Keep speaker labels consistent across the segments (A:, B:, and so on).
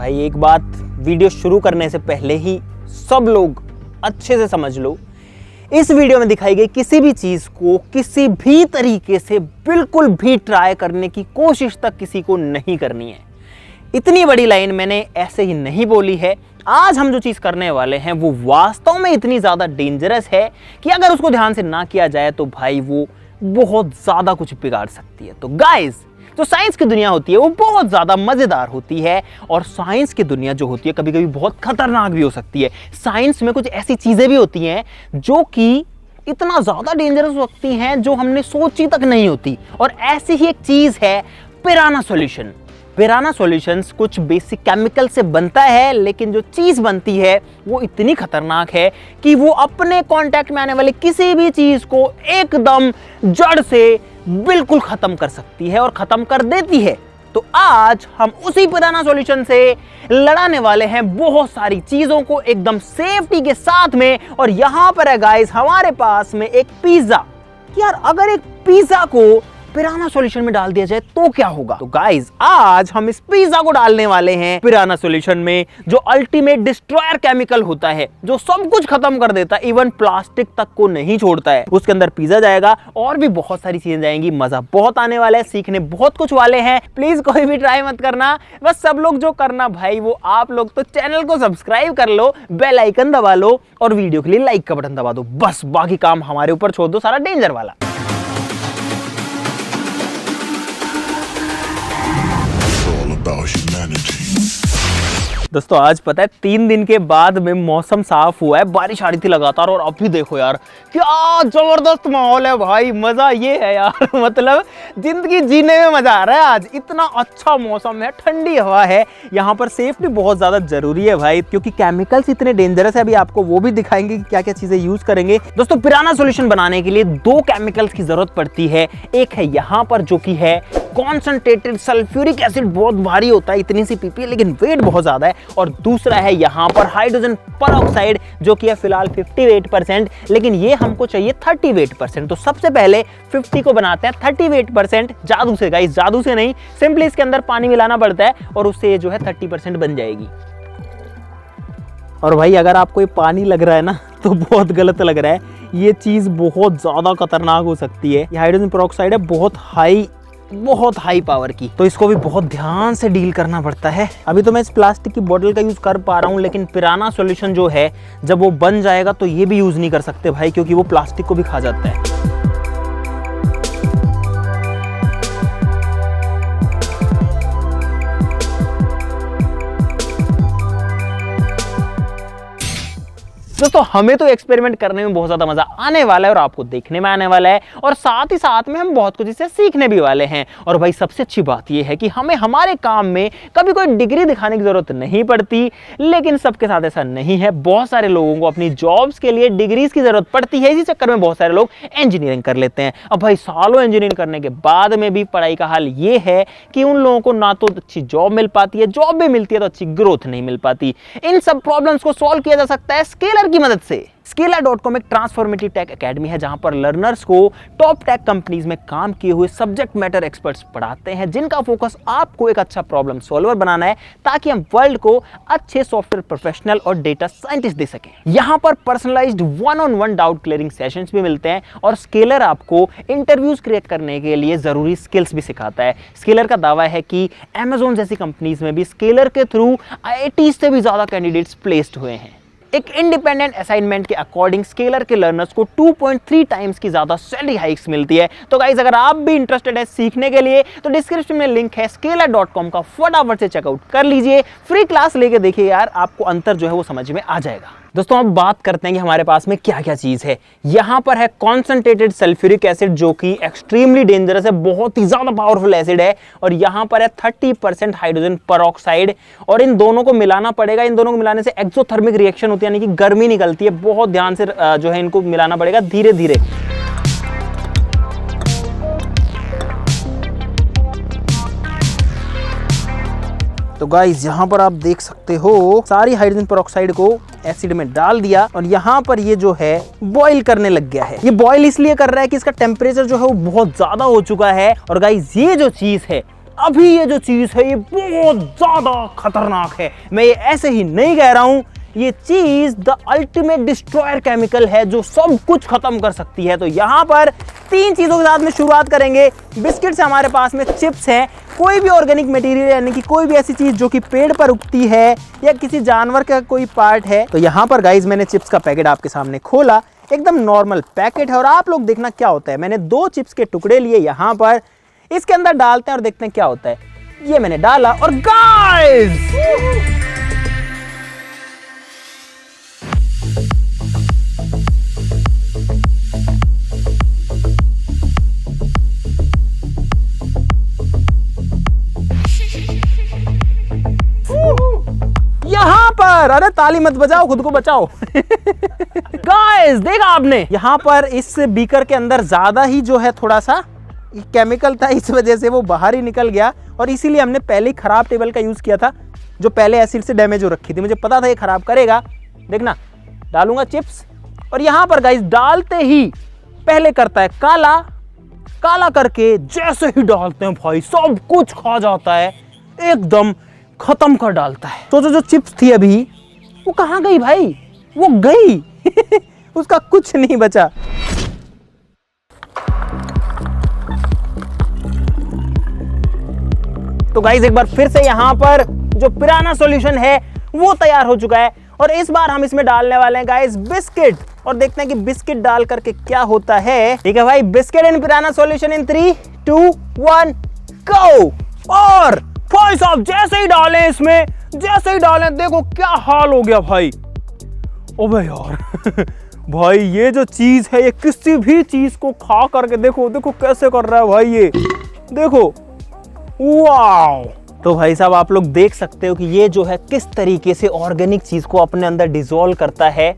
A: भाई एक बात वीडियो शुरू करने से पहले ही सब लोग अच्छे से समझ लो, इस वीडियो में दिखाई गई किसी भी चीज को किसी भी तरीके से बिल्कुल भी ट्राई करने की कोशिश तक किसी को नहीं करनी है। इतनी बड़ी लाइन मैंने ऐसे ही नहीं बोली है। आज हम जो चीज करने वाले हैं वो वास्तव में इतनी ज्यादा डेंजरस है कि अगर उसको ध्यान से ना किया जाए तो भाई वो बहुत ज्यादा कुछ बिगाड़ सकती है। तो गाइस, जो साइंस की दुनिया होती है वो बहुत ज्यादा मजेदार होती है और साइंस की दुनिया जो होती है कभी कभी बहुत खतरनाक भी हो सकती है। साइंस में कुछ ऐसी चीजें भी होती हैं जो कि इतना ज्यादा डेंजरस हो सकती हैं जो हमने सोची तक नहीं होती। और ऐसी ही एक चीज है पिराना सॉल्यूशन। पिराना सॉल्यूशंस कुछ बेसिक केमिकल से बनता है, लेकिन जो चीज बनती है वो इतनी खतरनाक है कि वो अपने कांटेक्ट में आने वाले किसी भी चीज को एकदम जड़ से बिल्कुल खत्म कर सकती है और खत्म कर देती है। तो आज हम उसी पिराना सॉल्यूशन से लड़ाने वाले हैं बहुत सारी चीजों को एकदम सेफ्टी के साथ में। और यहां पर है गाइस हमारे पास में एक पिज्जा। यार अगर एक पिज्जा को पिराना सॉल्यूशन में डाल दिया जाए तो क्या होगा? तो गाइस आज हम इस पिज्जा को डालने वाले हैं पिराना सॉल्यूशन में, जो अल्टीमेट डिस्ट्रॉयर केमिकल होता है, जो सब कुछ खत्म कर देता है, इवन प्लास्टिक तक को नहीं छोड़ता है। उसके अंदर पिज्जा जाएगा और भी बहुत सारी चीजें जाएंगी। मजा बहुत आने वाला है, सीखने बहुत कुछ वाले हैं। प्लीज कोई भी ट्राई मत करना। बस सब लोग जो करना भाई वो आप लोग तो चैनल को सब्सक्राइब कर लो, बेल आइकन दबा लो और वीडियो के लिए लाइक का बटन दबा दो। बस बाकी काम हमारे ऊपर छोड़ दो, सारा डेंजर वाला। दोस्तों आज पता है 3 दिन के बाद में मौसम साफ हुआ है, बारिश आ रही थी लगातार और अब भी देखो यार क्या जबरदस्त माहौल है भाई। मजा ये है यार मतलब जिंदगी जीने में मजा आ रहा है। आज इतना अच्छा मौसम है, ठंडी हवा है। यहाँ पर सेफ्टी बहुत ज्यादा जरूरी है भाई, क्योंकि केमिकल्स इतने डेंजरस है। अभी आपको वो भी दिखाएंगे कि क्या क्या चीजें यूज करेंगे। दोस्तों पिराना सॉल्यूशन बनाने के लिए 2 केमिकल्स की जरूरत पड़ती है। एक है यहाँ पर जो कि है कॉन्सेंट्रेटेड सल्फ्यूरिक एसिड, बहुत भारी होता है, इतनी सी पीपी लेकिन वेट बहुत ज्यादा है। और दूसरा है यहाँ पर हाइड्रोजन परऑक्साइड जो कि है फिलहाल 58%, लेकिन ये हमको चाहिए 38%। तो सबसे पहले 50 को बनाते हैं 38% जादू से। गाइस जादू से नहीं, सिंपली इसके अंदर पानी मिलाना पड़ता है और उससे ये जो है 30% बन जाएगी। और भाई अगर आपको ये पानी लग रहा है ना तो बहुत गलत लग रहा है। ये चीज बहुत ज्यादा खतरनाक हो सकती है। ये हाइड्रोजन परऑक्साइड है बहुत हाई पावर की, तो इसको भी बहुत ध्यान से डील करना पड़ता है। अभी तो मैं इस प्लास्टिक की बोतल का यूज कर पा रहा हूँ, लेकिन पिराना सॉल्यूशन जो है जब वो बन जाएगा तो ये भी यूज नहीं कर सकते भाई, क्योंकि वो प्लास्टिक को भी खा जाता है। दोस्तों हमें तो एक्सपेरिमेंट करने में बहुत ज्यादा मजा आने वाला है और आपको देखने में आने वाला है, और साथ ही साथ में हम बहुत कुछ इससे सीखने भी वाले हैं। और भाई सबसे अच्छी बात यह है कि हमें हमारे काम में कभी कोई डिग्री दिखाने की जरूरत नहीं पड़ती। लेकिन सबके साथ ऐसा नहीं है, बहुत सारे लोगों को अपनी जॉब्स के लिए डिग्रीज की जरूरत पड़ती है। इसी चक्कर में बहुत सारे लोग इंजीनियरिंग कर लेते हैं। अब भाई सालों इंजीनियरिंग करने के बाद में भी पढ़ाई का हाल ये है कि उन लोगों को ना तो अच्छी जॉब मिल पाती है, जॉब भी मिलती है तो अच्छी ग्रोथ नहीं मिल पाती। इन सब प्रॉब्लम्स को सॉल्व किया जा सकता है स्केलर की मदद से। Scalar.com एक ट्रांसफॉर्मेटिव टेक एकेडमी है जहां पर लर्नर्स को टॉप टेक कंपनीज में काम किए हुए सब्जेक्ट मैटर एक्सपर्ट्स पढ़ाते हैं, जिनका फोकस आपको एक अच्छा प्रॉब्लम सॉल्वर बनाना है, ताकि हम वर्ल्ड को अच्छे सॉफ्टवेयर प्रोफेशनल और डेटा साइंटिस्ट दे सकें। यहां पर personalised 1-on-1 doubt clearing sessions भी मिलते हैं और स्केलर आपको इंटरव्यूज क्रिएट करने के लिए जरूरी स्किल्स भी सिखाता है। स्केलर का दावा है कि Amazon जैसी कंपनीज में भी स्केलर के थ्रू IIT से भी ज्यादा कैंडिडेट्स प्लेस्ड हुए हैं। एक इंडिपेंडेंट असाइनमेंट के अकॉर्डिंग स्केलर के लर्नर्स को 2.3 टाइम्स की ज्यादा सैलरी हाइक्स मिलती है। तो गाइस अगर आप भी इंटरेस्टेड है सीखने के लिए तो डिस्क्रिप्शन में लिंक है Scalar.com का, फटाफट से चेकआउट कर लीजिए। फ्री क्लास लेके देखिए यार, आपको अंतर जो है वो समझ में आ जाएगा। दोस्तों अब बात करते हैं कि हमारे पास में क्या क्या चीज है। यहाँ पर है कॉन्सेंट्रेटेड सल्फ्यूरिक एसिड जो कि एक्सट्रीमली डेंजरस है, बहुत ही ज्यादा पावरफुल एसिड है। और यहाँ पर है 30% हाइड्रोजन परऑक्साइड, और इन दोनों को मिलाना पड़ेगा। इन दोनों को मिलाने से एक्सोथर्मिक रिएक्शन होती है, यानी कि गर्मी निकलती है। बहुत ध्यान से जो है इनको मिलाना पड़ेगा धीरे धीरे। तो गाइस यहाँ पर आप देख सकते हो सारी हाइड्रोजन परऑक्साइड को एसिड में डाल दिया और यहाँ पर ये जो है बॉईल करने लग गया है। ये बॉईल इसलिए कर रहा है कि इसका टेम्परेचर जो है वो बहुत ज्यादा हो चुका है। और गाइस ये जो चीज है अभी ये जो चीज है ये बहुत ज्यादा खतरनाक है। मैं ये ऐसे ही नहीं कह रहा हूं, ये चीज द अल्टीमेट डिस्ट्रॉयर केमिकल है जो सब कुछ खत्म कर सकती है। तो यहां पर 3 चीजों के साथ में शुरुआत करेंगे। बिस्किट से हमारे पास में चिप्स हैं, कोई भी ऑर्गेनिक मटेरियल यानी कि कोई भी ऐसी चीज जो कि पेड़ पर उगती है या किसी जानवर का कोई पार्ट है। तो यहां पर गाइज मैंने चिप्स का पैकेट आपके सामने खोला, एकदम नॉर्मल पैकेट है और आप लोग देखना क्या होता है। मैंने 2 चिप्स के टुकड़े लिए, यहां पर इसके अंदर डालते हैं और देखते हैं क्या होता है। ये मैंने डाला और गाइस यहां पर, अरे ताली मत बजाओ, खुद को बचाओ। गाइस देखा आपने, यहां पर इस बीकर के अंदर ज्यादा ही जो है थोड़ा सा केमिकल था, इस वजह से वो बाहर ही निकल गया और इसीलिए हमने पहले ही खराब टेबल का यूज किया था जो पहले एसिड से डैमेज हो रखी थी। मुझे पता था ये खराब करेगा। देखना, डालूंगा चिप्स और यहां पर गाइस डालते ही पहले करता है काला, काला करके जैसे ही डालते हैं भाई सब कुछ खा जाता है, एकदम खत्म कर डालता है। तो जो चिप्स थी अभी वो कहां गई भाई, वो गई। उसका कुछ नहीं बचा। तो गाइस एक बार फिर से यहां पर जो पिराना सॉल्यूशन है वो तैयार हो चुका है और इस बार हम इसमें डालने वाले हैं गाइस बिस्किट और देखते हैं कि बिस्किट डाल करके क्या होता है। ठीक है भाई, बिस्किट इन पिराना सॉल्यूशन इन 3, 2, 1 गो। और भाई साहब जैसे ही डालें इसमें, जैसे ही डालें देखो क्या हाल हो गया भाई। ओबे यार भाई ये जो चीज है ये किसी भी चीज को खा करके देखो, देखो कैसे कर रहा है भाई ये, देखो वाओ। तो भाई साहब आप लोग देख सकते हो कि ये जो है किस तरीके से ऑर्गेनिक चीज को अपने अंदर डिसॉल्व करता है।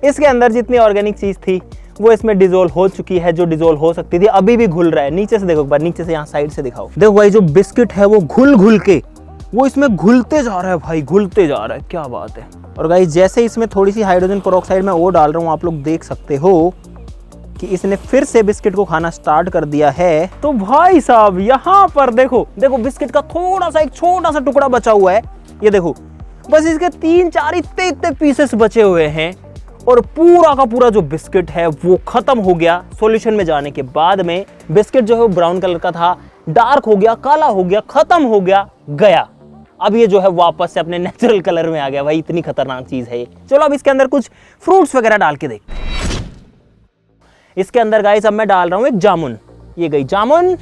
A: इसके अंदर जितनी ऑर्गेनिक चीज थी वो इसमें डिसॉल्व हो चुकी है, जो डिसॉल्व हो सकती थी अभी भी घुल रहा है। नीचे से देखो एक बार, नीचे से यहाँ साइड से दिखाओ, देखो भाई जो बिस्किट है वो घुल घुल के वो इसमें घुलते जा रहा है भाई, घुलते जा रहा है, क्या बात है। और गाइस जैसे इसमें थोड़ी सी हाइड्रोजन पेरोक्साइड में वो डाल रहा हूँ, आप लोग देख सकते हो कि इसने फिर से बिस्किट को खाना स्टार्ट कर दिया है। तो भाई साहब यहाँ पर देखो, देखो बिस्किट का थोड़ा सा एक छोटा सा टुकड़ा बचा हुआ है, ये देखो बस इसके 3-4 इतने पीसेस बचे हुए हैं और पूरा का पूरा जो बिस्किट है वो खत्म हो गया। सॉल्यूशन में जाने के बाद में बिस्किट जो है वो ब्राउन कलर का था, डार्क हो गया, काला हो गया, खत्म हो गया, गया। अब ये जो है वापस से अपने नेचुरल कलर में आ गया भाई, इतनी खतरनाक चीज है ये। चलो अब इसके अंदर कुछ फ्रूट्स वगैरह डाल के देखते हैं। इसके अंदर गाइस अब मैं डाल रहा हूं एक जामुन, ये गई जामुन,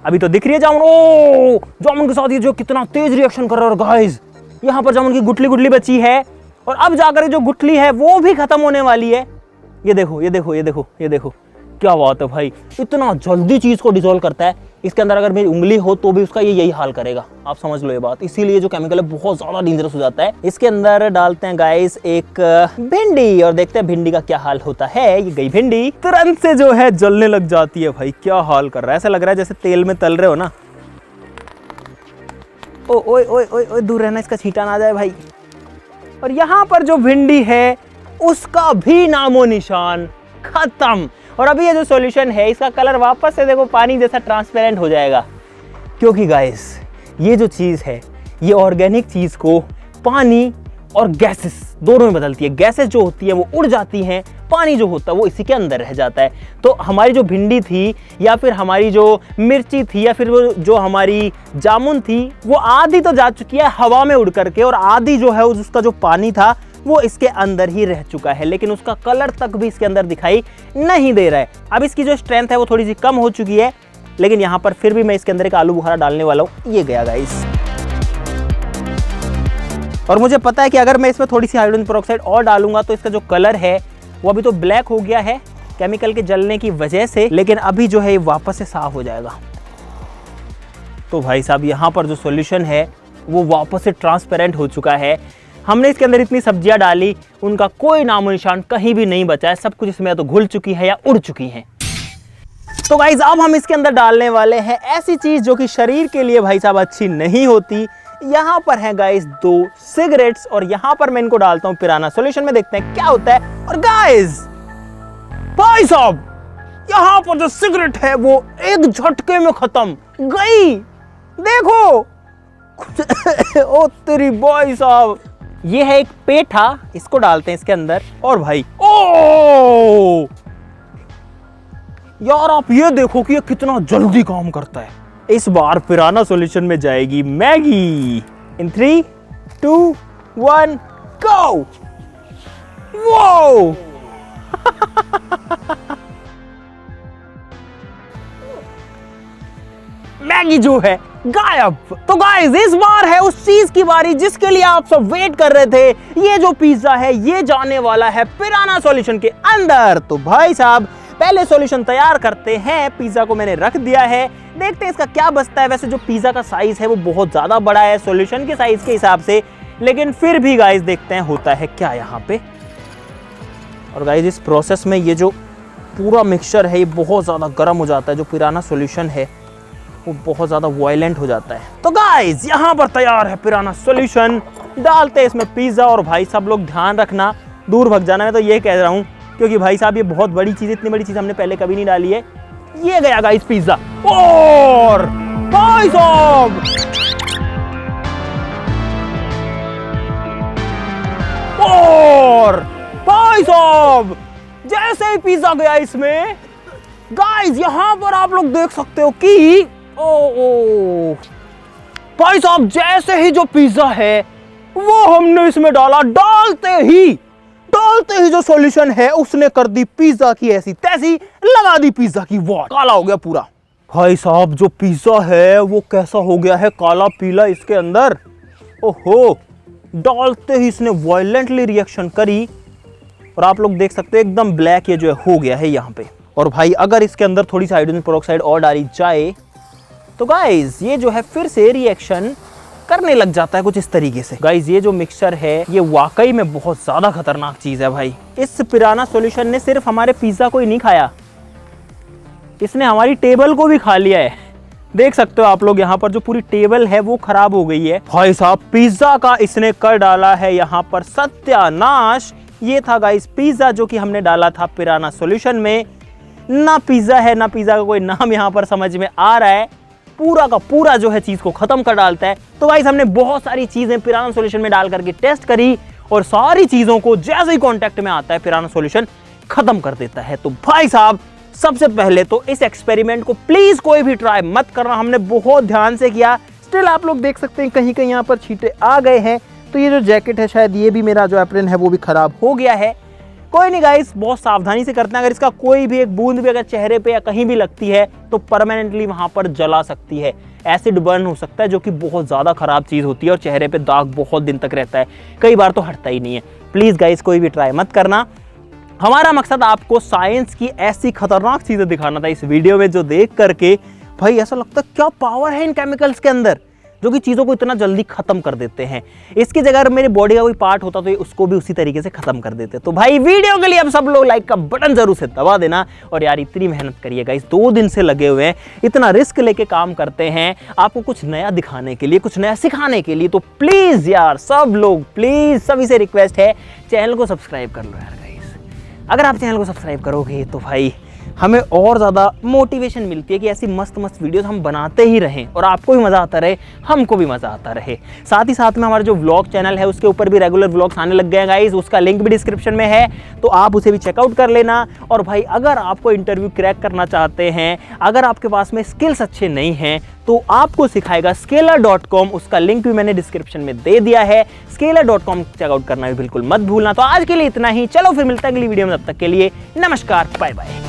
A: अभी तो दिख रही है जामुन। ओ जामुन के साथ ये जो कितना तेज रिएक्शन कर रहा है। और गाइस यहाँ पर जामुन की गुठली गुठली बची है और अब जाकर जो गुठली है वो भी खत्म होने वाली है। ये देखो ये देखो ये देखो ये देखो, क्या बात है भाई, इतना जल्दी चीज को डिसॉल्व करता है। इसके अंदर अगर मेरी उंगली हो तो भी उसका ये यही हाल करेगा, आप समझ लो ये बात। इसीलिए जो केमिकल है बहुत ज्यादा डेंजरस हो जाता है। इसके अंदर डालते हैं गाइस एक भिंडी और देखते हैं भिंडी का क्या हाल होता है। ये गई भिंडी, तुरंत से जो है जलने लग जाती है भाई, क्या हाल कर रहा है, ऐसा लग रहा है जैसे तेल में तल रहे हो ना। ओ ओए ओए ओए ओए, दूर रहना, इसका छींटा ना आ जाए भाई। और यहाँ पर जो भिंडी है उसका भी नामो निशान खत्म। और अभी ये जो सॉल्यूशन है इसका कलर वापस से देखो पानी जैसा ट्रांसपेरेंट हो जाएगा, क्योंकि गाइस ये जो चीज़ है ये ऑर्गेनिक चीज़ को पानी और गैसेस दोनों में बदलती है। गैसेस जो होती है वो उड़ जाती हैं, पानी जो होता है वो इसी के अंदर रह जाता है। तो हमारी जो भिंडी थी या फिर हमारी जो मिर्ची थी या फिर वो जो हमारी जामुन थी वो आधी तो जा चुकी है हवा में उड़ करके, और आधी जो है उसका जो पानी था वो इसके अंदर ही रह चुका है, लेकिन उसका कलर तक भी इसके अंदर दिखाई नहीं दे रहा है। अब इसकी जो स्ट्रेंथ है वो थोड़ी सी कम हो चुकी है, लेकिन यहाँ पर फिर भी मैं इसके अंदर एक आलू बुखारा डालने वाला हूँ। ये गया गाइस। और मुझे पता है कि अगर मैं इसमें थोड़ी सी हाइड्रोजन पेरोक्साइड और डालूंगा तो इसका जो कलर है वो अभी तो ब्लैक हो गया है केमिकल के जलने की वजह से, लेकिन अभी जो है ये वापस से साफ हो जाएगा। तो भाई साहब यहाँ पर जो सॉल्यूशन है वो वापस से ट्रांसपेरेंट हो चुका है। हमने इसके अंदर इतनी सब्जियां डाली, उनका कोई नामो निशान कहीं भी नहीं बचा है, सब कुछ इसमें तो घुल चुकी है या उड़ चुकी है। तो गाइज अब हम इसके अंदर डालने वाले हैं ऐसी चीज जो कि शरीर के लिए भाई साहब अच्छी नहीं होती। यहाँ पर है गाइज 2 सिगरेट्स और यहाँ पर मैं इनको डालता हूँ पिराना सॉल्यूशन में, देखते हैं क्या होता है। और गाइज भाई साहब यहाँ पर जो सिगरेट है वो एक झटके में खत्म गई। देखो ओ तेरी भाई साहब, ये है एक पेठा, इसको डालते हैं इसके अंदर और भाई ओ यार आप ये देखो कि ये कितना जल्दी काम करता है। इस बार पिराना सॉल्यूशन में जाएगी मैगी। इन 3, 2, 1 गो। वो मैगी जो है गायब। तो गाइस इस बार है उस चीज की बारी जिसके लिए आप सब वेट कर रहे थे। ये जो पिज्जा है ये जाने वाला है पिराना सॉल्यूशन के अंदर। तो भाई साहब पहले सॉल्यूशन तैयार करते हैं। पिज्जा को मैंने रख दिया है, देखते हैं इसका क्या बचता है। वैसे जो पिज्जा का साइज है वो बहुत ज्यादा बड़ा है सॉल्यूशन के साइज के हिसाब से, लेकिन फिर भी गाइस देखते हैं होता है क्या यहाँ पे। और गाइस इस प्रोसेस में ये जो पूरा मिक्सचर है ये बहुत ज्यादा गर्म हो जाता है। जो पिराना सॉल्यूशन है वो बहुत ज्यादा वायलेंट हो जाता है। तो गाइस यहाँ पर तैयार है पिराना सॉल्यूशन, डालते हैं इसमें पिज्जा। और भाई सब लोग ध्यान रखना, दूर भग जाना, मैं तो ये कह रहा हूँ क्योंकि भाई साहब ये बहुत बड़ी चीज, इतनी बड़ी चीज हमने पहले कभी नहीं डाली है। ये गया गाइस पिज्जा। और भाई साहब और भाई साहब जैसे ही पिज्जा गया इसमें गाइस यहां पर आप लोग देख सकते हो कि ओ भाई साहब जैसे ही जो पिज्जा है वो हमने इसमें डाला, डालते ही जो सॉल्यूशन है उसने कर दी पिज्जा की ऐसी तैसी, लगा दी पिज्जा की वॉट, काला हो गया पूरा। भाई साहब जो पिज्जा है वो कैसा हो गया है, काला पीला इसके अंदर। ओहो, डालते ही इसने वायलेंटली रिएक्शन करी और आप लोग देख सकते हो एकदम ब्लैक ये जो है हो गया है यहाँ पे। और भाई अगर इसके अंदर थोड़ी सी हाइड्रोजन पेरोक्साइड और डाली जाए तो गाइज ये जो है फिर से रिएक्शन करने लग जाता है कुछ इस तरीके से। गाइज ये जो मिक्सचर है ये वाकई में बहुत ज्यादा खतरनाक चीज है भाई। इस पिराना सॉल्यूशन ने सिर्फ हमारे पिज्जा को ही नहीं खाया, इसने हमारी टेबल को भी खा लिया है। देख सकते हो आप लोग यहाँ पर जो पूरी टेबल है वो खराब हो गई है। भाई साहब पिज्जा का इसने कर डाला है यहाँ पर सत्यानाश। ये था गाइस पिज्जा जो कि हमने डाला था पिराना सॉल्यूशन में। ना पिज्जा है ना पिज्जा का कोई नाम यहाँ पर समझ में आ रहा है, पूरा का पूरा जो है चीज को खत्म कर डालता है। तो गाइस हमने बहुत सारी चीजें पिराना सॉल्यूशन में डाल करके टेस्ट करी और सारी चीजों को जैसे ही कांटेक्ट में आता है पिराना सॉल्यूशन खत्म कर देता है। तो भाई साहब सबसे पहले तो इस एक्सपेरिमेंट को प्लीज कोई भी ट्राई मत करना, हमने बहुत ध्यान से किया। स्टिल आप लोग देख सकते हैं कहीं कहीं यहाँ पर छींटे आ गए हैं। तो ये जो जैकेट है शायद ये भी मेरा जो एप्रन है वो भी खराब हो गया है। कोई नहीं गाइस, बहुत सावधानी से करते हैं। अगर इसका कोई भी एक बूंद भी अगर चेहरे पे या कहीं भी लगती है तो परमानेंटली वहां पर जला सकती है, एसिड बर्न हो सकता है जो कि बहुत ज्यादा खराब चीज होती है और चेहरे पे दाग बहुत दिन तक रहता है, कई बार तो हटता ही नहीं है। प्लीज गाइस कोई भी ट्राई मत करना। हमारा मकसद आपको साइंस की ऐसी खतरनाक चीजें दिखाना था इस वीडियो में जो देख करके भाई ऐसा लगता है क्या पावर है इन केमिकल्स के अंदर जो कि चीज़ों को इतना जल्दी खत्म कर देते हैं। इसकी जगह अगर मेरे बॉडी का कोई पार्ट होता तो ये उसको भी उसी तरीके से खत्म कर देते। तो भाई वीडियो के लिए अब सब लोग लाइक का बटन जरूर से दबा देना। और यार इतनी मेहनत करिएगा, इस 2 दिन से लगे हुए हैं, इतना रिस्क लेके काम करते हैं आपको कुछ नया दिखाने के लिए, कुछ नया सिखाने के लिए। तो प्लीज यार सब लोग, प्लीज सभी से रिक्वेस्ट है चैनल को सब्सक्राइब कर लो यार गाइस। अगर आप चैनल को सब्सक्राइब करोगे तो भाई हमें और ज़्यादा मोटिवेशन मिलती है कि ऐसी मस्त मस्त वीडियोस हम बनाते ही रहें और आपको भी मज़ा आता रहे, हमको भी मज़ा आता रहे। साथ ही साथ में हमारा जो व्लॉग चैनल है उसके ऊपर भी रेगुलर व्लॉग्स आने लग गए हैं गाइस, उसका लिंक भी डिस्क्रिप्शन में है, तो आप उसे भी चेकआउट कर लेना। और भाई अगर आपको इंटरव्यू क्रैक करना चाहते हैं, अगर आपके पास में स्किल्स अच्छे नहीं हैं तो आपको सिखाएगा scalar.com, उसका लिंक भी मैंने डिस्क्रिप्शन में दे दिया है। scalar.com चेकआउट करना भी बिल्कुल मत भूलना। तो आज के लिए इतना ही, चलो फिर मिलता है अगली वीडियो में, तब तक के लिए नमस्कार, बाय बाय।